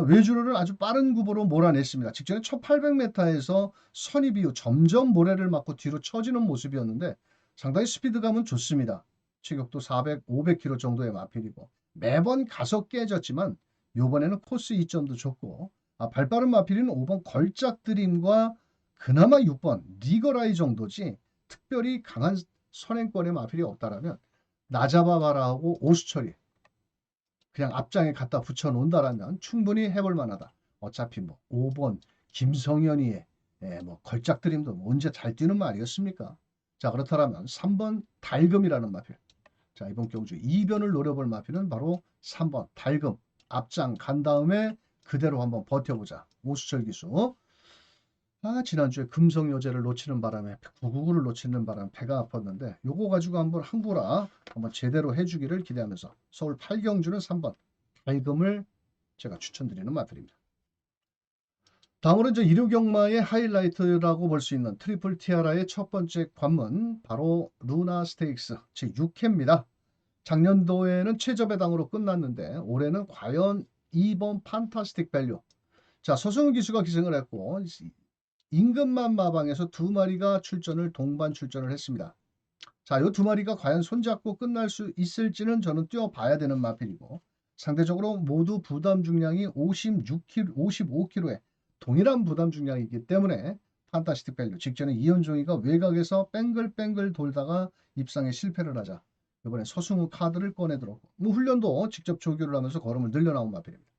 외주로를 아주 빠른 구보로 몰아냈습니다. 직전에 1800m에서 선입 이후 점점 모래를 맞고 뒤로 처지는 모습이었는데 상당히 스피드감은 좋습니다. 체격도 400, 500kg 정도의 마필이고 매번 가서 깨졌지만 요번에는 코스 2점도 줬고, 발빠른 마필은 5번 걸작드림과 그나마 6번 리거라이 정도지 특별히 강한 선행권의 마필이 없다라면 나잡아봐라 하고 오수철이 그냥 앞장에 갖다 붙여 놓는다라면 충분히 해볼 만하다. 어차피 뭐 5번 김성현이의 뭐 걸작드림도 뭐 언제 잘 뛰는 말이었습니까? 자, 그렇다면 3번 달금이라는 마필. 자, 이번 경주 2변을 노려볼 마필은 바로 3번 달금. 앞장 간 다음에 그대로 한번 버텨보자. 오수철 기수. 지난주에 금성요제를 놓치는 바람에 999를 놓치는 바람에 배가 아팠는데 요거 가지고 한번 항구라 한번 제대로 해주기를 기대하면서 서울 8경주는 3번 달금을 제가 추천드리는 마필입니다. 다음으로 이제 일요경마의 하이라이트라고 볼 수 있는 트리플 티아라의 첫 번째 관문 바로 루나 스테이크스 제6회입니다. 작년도에는 최저배당으로 끝났는데 올해는 과연 2번 판타스틱 밸류. 자, 서승우 기수가 기승을 했고 임금만 마방에서 두 마리가 동반 출전을 했습니다. 자, 이 두 마리가 과연 손잡고 끝날 수 있을지는 저는 뛰어봐야 되는 마필이고 상대적으로 모두 부담 중량이 56kg, 55kg에 동일한 부담 중량이기 때문에 판타스틱 밸류. 직전에 이현종이가 외곽에서 뺑글뺑글 돌다가 입상에 실패를 하자 이번에 서승우 카드를 꺼내들었고 훈련도 직접 조교를 하면서 걸음을 늘려나온 마필입니다.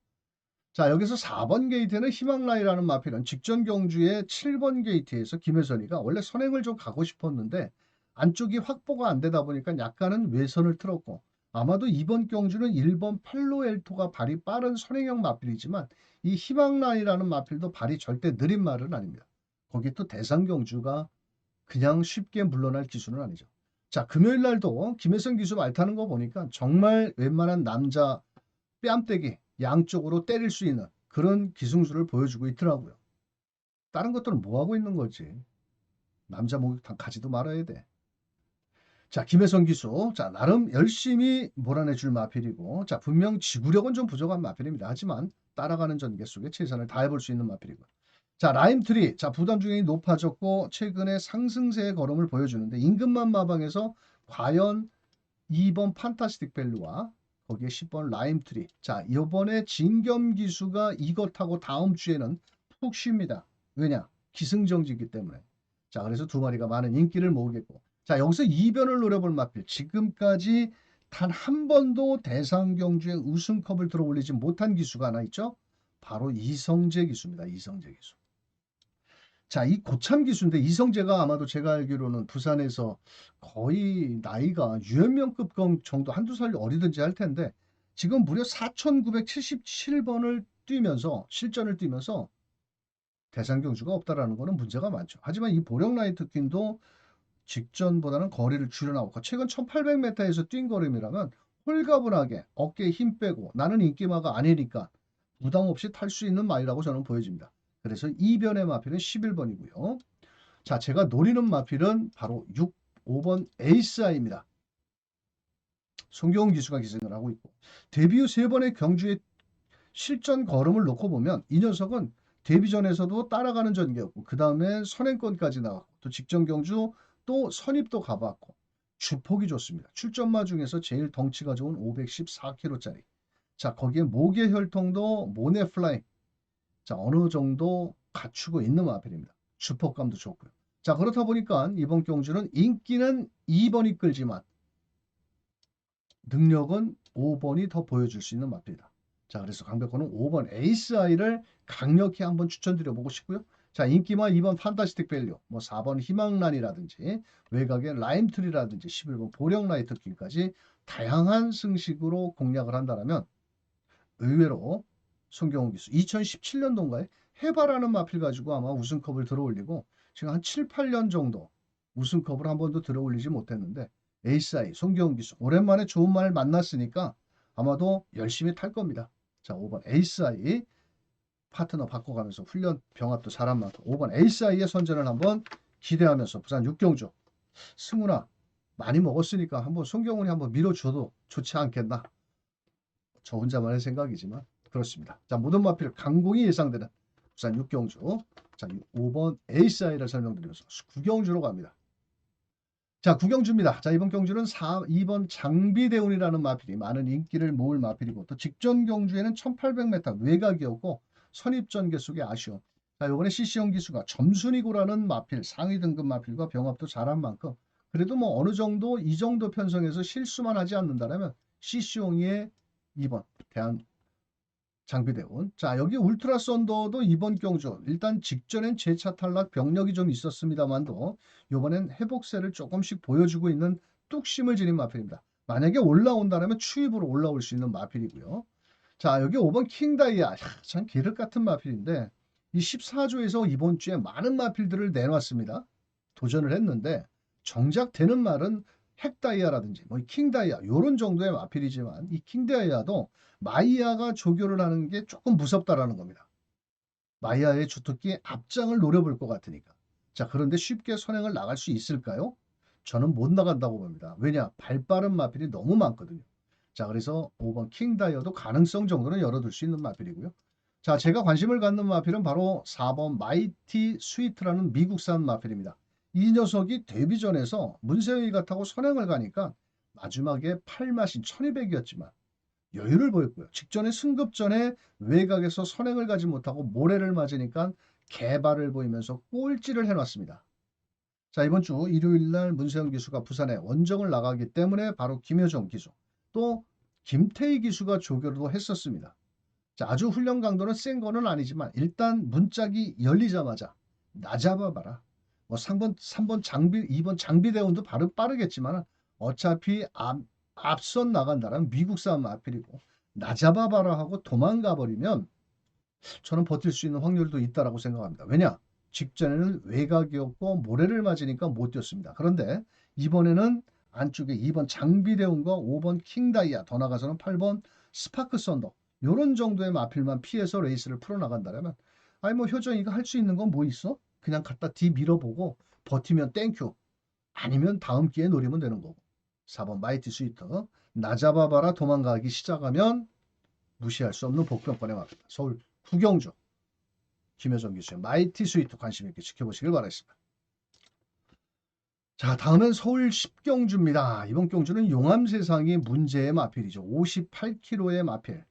자, 여기서 4번 게이트는 희망라이라는 마필은 직전 경주의 7번 게이트에서 김혜선이가 원래 선행을 좀 가고 싶었는데 안쪽이 확보가 안 되다 보니까 약간은 외선을 틀었고 아마도 이번 경주는 1번 팔로엘토가 발이 빠른 선행형 마필이지만 이 희망라이라는 마필도 발이 절대 느린 말은 아닙니다. 거기 또 대상 경주가 그냥 쉽게 물러날 기수는 아니죠. 자, 금요일 날도 김혜선 기수 말 타는 거 보니까 정말 웬만한 남자 뺨때기 양쪽으로 때릴 수 있는 그런 기승수를 보여주고 있더라고요. 다른 것들은 뭐 하고 있는 거지? 남자 목욕탕 가지도 말아야 돼. 자, 김혜선 기수. 자, 나름 열심히 몰아내줄 마필이고, 자, 분명 지구력은 좀 부족한 마필입니다. 하지만 따라가는 전개 속에 최선을 다해볼 수 있는 마필이고. 자, 라임트리. 자, 부담 중량이 높아졌고, 최근에 상승세의 걸음을 보여주는데, 임금만 마방에서 과연 2번 판타스틱 밸류와 거기에 10번 라임트리. 자, 이번에 진겸 기수가 이거 타고 다음 주에는 푹 쉽니다. 왜냐? 기승정지이기 때문에. 자, 그래서 두 마리가 많은 인기를 모으겠고. 자, 여기서 2변을 노려볼 마필. 지금까지 단 한 번도 대상 경주에 우승컵을 들어 올리지 못한 기수가 하나 있죠? 바로 이성재 기수입니다. 이성재 기수. 자, 이 고참 기수인데 이성재가 아마도 제가 알기로는 부산에서 거의 나이가 유현명급 정도 한두 살 어리든지 할 텐데 지금 무려 4,977번을 뛰면서 실전을 뛰면서 대상 경주가 없다라는 거는 문제가 많죠. 하지만 이 보령 라이트 퀸도 직전보다는 거리를 줄여나오고 최근 1800m에서 뛴 걸음이라면 홀가분하게 어깨에 힘 빼고 나는 인기마가 아니니까 부담 없이 탈 수 있는 마일이라고 저는 보여집니다. 그래서 2변의 마필은 11번이고요. 자, 제가 노리는 마필은 바로 5번 에이스아이입니다. 송경훈 기수가 기승을 하고 있고 데뷔 후 3번의 경주의 실전 걸음을 놓고 보면 이 녀석은 데뷔 전에서도 따라가는 전개였고 그 다음에 선행권까지 나왔고 또 직전 경주 또 선입도 가봤고 주폭이 좋습니다. 출전마 중에서 제일 덩치가 좋은 514kg짜리. 자, 거기에 목의 혈통도 모네플라잉. 자, 어느 정도 갖추고 있는 마필입니다. 주폭감도 좋고요. 자, 그렇다 보니까 이번 경주는 인기는 2번이 끌지만 능력은 5번이 더 보여줄 수 있는 마필이다. 자, 그래서 강백호는 5번 에이스아이를 강력히 한번 추천드려보고 싶고요. 자, 인기만 2번 판타스틱 밸류, 뭐 4번 희망란이라든지 외곽의 라임트리라든지 11번 보령라이트 퀸까지 다양한 승식으로 공략을 한다면 의외로 송경훈 기수 2017년도인가에 해바라는 마필 가지고 아마 우승컵을 들어올리고 지금 한 7, 8년 정도 우승컵을 한 번도 들어올리지 못했는데 에이스아이 송경훈 기수 오랜만에 좋은 말 만났으니까 아마도 열심히 탈 겁니다. 자, 5번 에이스아이 파트너 바꿔가면서 훈련 병합도 잘한 만큼 5번 에이스아이의 선전을 한번 기대하면서 부산 6경주 승훈아 많이 먹었으니까 한번 송경훈이 한번 밀어줘도 좋지 않겠나. 저 혼자만의 생각이지만 그렇습니다. 자, 모든 마필 강공이 예상되는 부산 6경주. 자, 5번 에이스아이를 설명드리면서 9경주로 갑니다. 자, 구경주입니다. 자, 이번 경주는 2번 장비대운이라는 마필이 많은 인기를 모을 마필이고, 또 직전 경주에는 1800m 외곽이었고 선입전 개속의 아쉬움. 자, 이번에 CC형 기수가 점순이고라는 마필, 상위 등급 마필과 병합도 잘한 만큼 그래도 뭐 어느 정도 이 정도 편성에서 실수만 하지 않는다면 CC형의 2번 대한 장비대운. 자, 여기 울트라 썬더도 이번 경주 일단 직전엔 재차 탈락 병력이 좀 있었습니다만도 이번엔 회복세를 조금씩 보여주고 있는 뚝심을 지닌 마필입니다. 만약에 올라온다면 추입으로 올라올 수 있는 마필이고요. 자, 여기 5번 킹다이아. 참 기륵 같은 마필인데 이 14조에서 이번 주에 많은 마필들을 내놨습니다. 도전을 했는데 정작 되는 말은 핵다이아라든지 뭐 킹다이아 이런 정도의 마필이지만 이 킹다이아도 마이야가 조교를 하는 게 조금 무섭다라는 겁니다. 마이야의 주특기 앞장을 노려볼 것 같으니까. 자, 그런데 쉽게 선행을 나갈 수 있을까요? 저는 못 나간다고 봅니다. 왜냐? 발빠른 마필이 너무 많거든요. 자, 그래서 5번 킹다이어도 가능성 정도는 열어둘 수 있는 마필이고요. 자, 제가 관심을 갖는 마필은 바로 4번 마이티 스위트라는 미국산 마필입니다. 이 녀석이 데뷔전에서 문세영이가 타고 선행을 가니까 마지막에 8마신 1200이었지만 여유를 보였고요. 직전에 승급전에 외곽에서 선행을 가지 못하고 모래를 맞으니까 개발을 보이면서 꼴찌를 해놨습니다. 자, 이번 주 일요일 날 문세영 기수가 부산에 원정을 나가기 때문에 바로 김효정 기수, 또 김태희 기수가 조교도 했었습니다. 자, 아주 훈련 강도는 센 거는 아니지만 일단 문짝이 열리자마자 나 잡아봐라. 뭐 3번 장비, 2번 장비대원도 빠르겠지만 어차피 앞선 나간다라는 미국산 마필이고 나 잡아봐라 하고 도망가 버리면 저는 버틸 수 있는 확률도 있다라고 생각합니다. 왜냐? 직전에는 외곽이었고 모래를 맞으니까 못 뛰었습니다. 그런데 이번에는 안쪽에 2번 장비대운과 5번 킹다이아, 더 나가서는 8번 스파크 썬더 이런 정도의 마필만 피해서 레이스를 풀어나간다면 아니 뭐 효정이가 할 수 있는 건 뭐 있어? 그냥 갖다 뒤 밀어보고 버티면 땡큐, 아니면 다음 기회에 노리면 되는 거고. 4번 마이티 스위터, 나 잡아봐라 도망가기 시작하면 무시할 수 없는 복병권에 맞습니다. 서울 구경주 김효정 기수의 마이티 스위트 관심 있게 지켜보시길 바라겠습니다. 자, 다음은 서울 10경주입니다. 이번 경주는 용암세상이 문제의 마필이죠. 58km의 마필.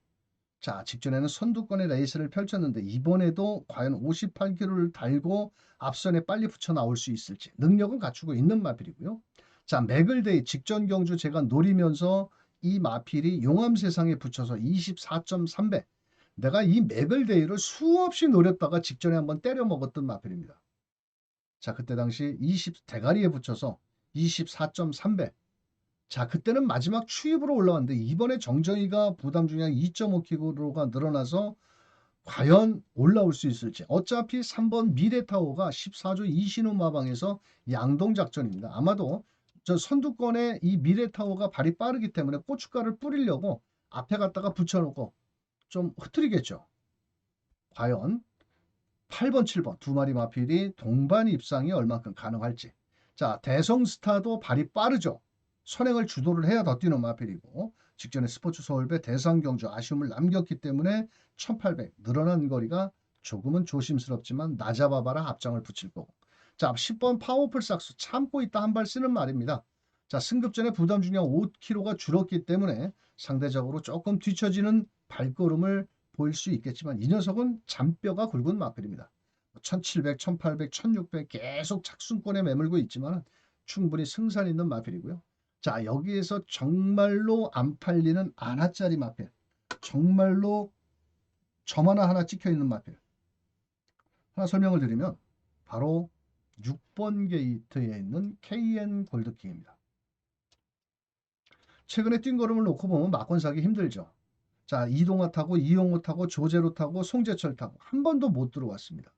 자, 직전에는 선두권의 레이스를 펼쳤는데 이번에도 과연 58km를 달고 앞선에 빨리 붙여 나올 수 있을지 능력은 갖추고 있는 마필이고요. 자, 맥을데이 직전 경주 제가 노리면서 이 마필이 용암세상에 붙여서 24.3배. 내가 이 맥을데이를 수없이 노렸다가 직전에 한번 때려 먹었던 마필입니다. 자, 그때 당시 20 대가리에 붙여서 24.3배. 자, 그때는 마지막 추입으로 올라왔는데 이번에 정정이가 부담 중량 2.5kg가 늘어나서 과연 올라올 수 있을지. 어차피 3번 미래타워가 14조 이신우 마방에서 양동작전입니다. 아마도 저 선두권에 이 미래타워가 발이 빠르기 때문에 고춧가루를 뿌리려고 앞에 갖다가 붙여놓고 좀 흐트리겠죠. 과연 8번, 7번 두 마리 마필이 동반 입상이 얼만큼 가능할지. 자, 대성스타도 발이 빠르죠. 선행을 주도를 해야 더 뛰는 마필이고 직전에 스포츠 서울배 대상경주 아쉬움을 남겼기 때문에 1800 늘어난 거리가 조금은 조심스럽지만 나 잡아봐라 앞장을 붙일 거고. 자, 10번 파워풀 삭스 참고 있다 한 발 쓰는 말입니다. 자, 승급전에 부담 중량 5kg가 줄었기 때문에 상대적으로 조금 뒤처지는 발걸음을 보일 수 있겠지만 이 녀석은 잔뼈가 굵은 마필입니다. 1700, 1800, 1600 계속 착순권에 매물고 있지만 충분히 승산 있는 마필이고요. 자, 여기에서 정말로 안 팔리는 아나짜리 마필, 정말로 점 하나 찍혀 있는 마필 하나 설명을 드리면 바로 6번 게이트에 있는 KN 골드킹입니다. 최근에 뛴 걸음을 놓고 보면 막권 사기 힘들죠. 자, 이동화 타고 이용호 타고 조재로 타고 송재철 타고 한 번도 못 들어왔습니다.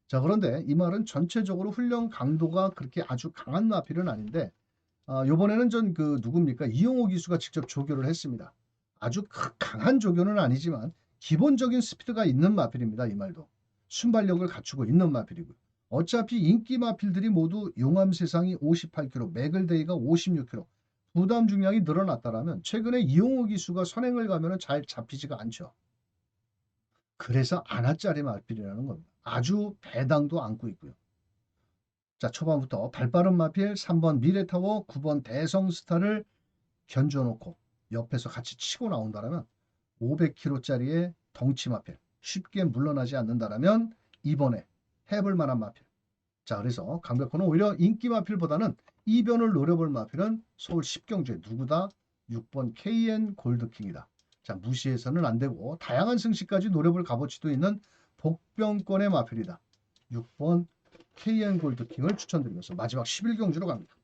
자, 그런데 이 말은 전체적으로 훈련 강도가 그렇게 아주 강한 마필은 아닌데 요번에는 전 누굽니까? 이용호 기수가 직접 조교를 했습니다. 아주 강한 조교는 아니지만 기본적인 스피드가 있는 마필입니다. 이 말도. 순발력을 갖추고 있는 마필이고요. 어차피 인기 마필들이 모두 용암세상이 58km, 맥을데이가 56km, 부담 중량이 늘어났다라면 최근에 이용호 기수가 선행을 가면 잘 잡히지가 않죠. 그래서 아나짜리 마필이라는 겁니다. 아주 배당도 안고 있고요. 자, 초반부터 발빠른 마필 3번 미래타워 9번 대성스타를 견줘놓고 옆에서 같이 치고 나온다라면 500kg짜리의 덩치 마필 쉽게 물러나지 않는다라면 이번에 해볼 만한 마필. 자, 그래서 강백호는 오히려 인기 마필보다는 이변을 노려볼 마필은 서울 10경주에 누구다? 6번 KN 골드킹이다. 자, 무시해서는 안 되고 다양한 승시까지 노려볼 값어치도 있는 복병권의 마필이다. 6번 KN 골드킹을 추천드리면서 마지막 11경주로 갑니다.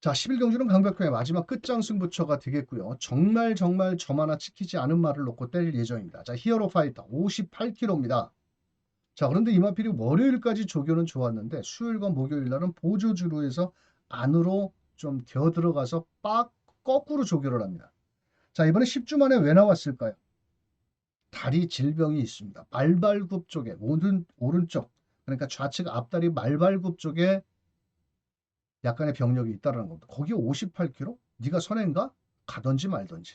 자, 11경주는 강백호의 마지막 끝장 승부처가 되겠고요. 정말 점 하나 찍히지 않은 말을 놓고 때릴 예정입니다. 자, 히어로 파이터 58kg입니다. 자, 그런데 이 마필이 월요일까지 조교는 좋았는데 수요일과 목요일 날은 보조주로 해서 안으로 좀 겨 들어가서 거꾸로 조교를 합니다. 자, 이번에 10주 만에 왜 나왔을까요? 다리 질병이 있습니다. 말발굽 쪽에 오른쪽 그러니까 좌측 앞다리 말발굽 쪽에 약간의 병력이 있다는 겁니다. 거기에 58kg? 네가 선행가? 가던지 말던지.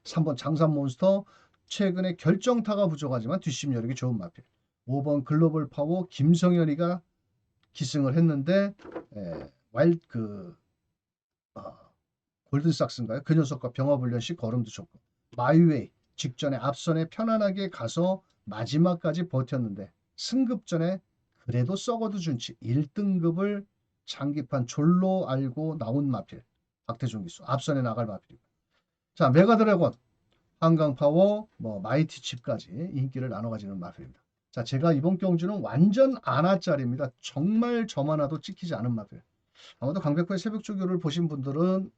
3번 장산몬스터 최근에 결정타가 부족하지만 뒷심 여력이 좋은 마필. 5번 글로벌 파워 김성현이가 기승을 했는데 골든삭스인가요? 그 녀석과 병합훈련식 걸음도 좋고 마이웨이 직전에 앞선에 편안하게 가서 마지막까지 버텼는데 승급전에 그래도 썩어도 준치 1등급을 장기판 졸로 알고 나온 마필 박태종 기수 앞선에 나갈 마필이고 자 메가드래곤 한강파워 마이티 칩까지 인기를 나눠 가지는 마필입니다. 자, 제가 이번 경주는 완전 아나짜리입니다. 정말 점 하나도 찍히지 않은 마필. 아마도 강백호의 새벽조교를 보신 분들은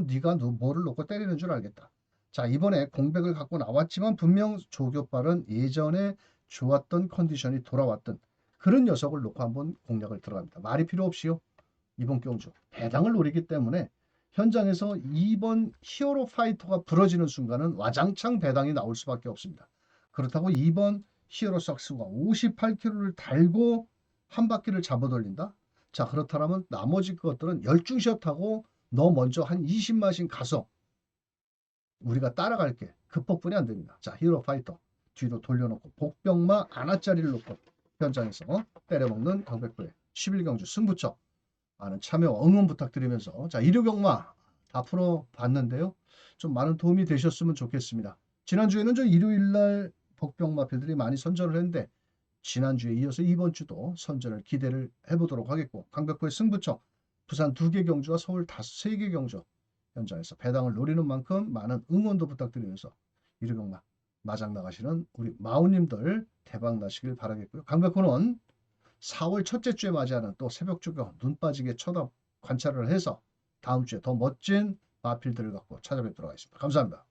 네가 뭐를 놓고 때리는 줄 알겠다. 자, 이번에 공백을 갖고 나왔지만 분명 조교빨은 예전에 좋았던 컨디션이 돌아왔던 그런 녀석을 놓고 한번 공략을 들어갑니다. 말이 필요 없이요. 이번 경주 배당을 노리기 때문에 현장에서 2번 히어로 파이터가 부러지는 순간은 와장창 배당이 나올 수밖에 없습니다. 그렇다고 2번 히어로 삭스가 58kg를 달고 한 바퀴를 잡아돌린다? 자, 그렇다면 나머지 것들은 열중시합 타고 너 먼저 한 20마신 가서 우리가 따라갈게. 극복분이 안 됩니다. 자, 히어로 파이터 뒤로 돌려놓고 복병마 아나짜리를 놓고 현장에서 때려먹는 강백호의 11경주 승부처 많은 참여와 응원 부탁드리면서 자, 일요경마 다 풀어봤는데요. 좀 많은 도움이 되셨으면 좋겠습니다. 지난주에는 저 일요일날 복병마필들이 많이 선전을 했는데 지난주에 이어서 이번 주도 선전을 기대를 해보도록 하겠고 강백호의 승부처 부산 2개 경주와 서울 3개 경주 현장에서 배당을 노리는 만큼 많은 응원도 부탁드리면서 일요경마 마장 나가시는 우리 마우님들 대박 나시길 바라겠고요. 강백호는 4월 첫째 주에 맞이하는 또 새벽조교 눈 빠지게 관찰을 해서 다음 주에 더 멋진 마필들을 갖고 찾아뵙도록 하겠습니다. 감사합니다.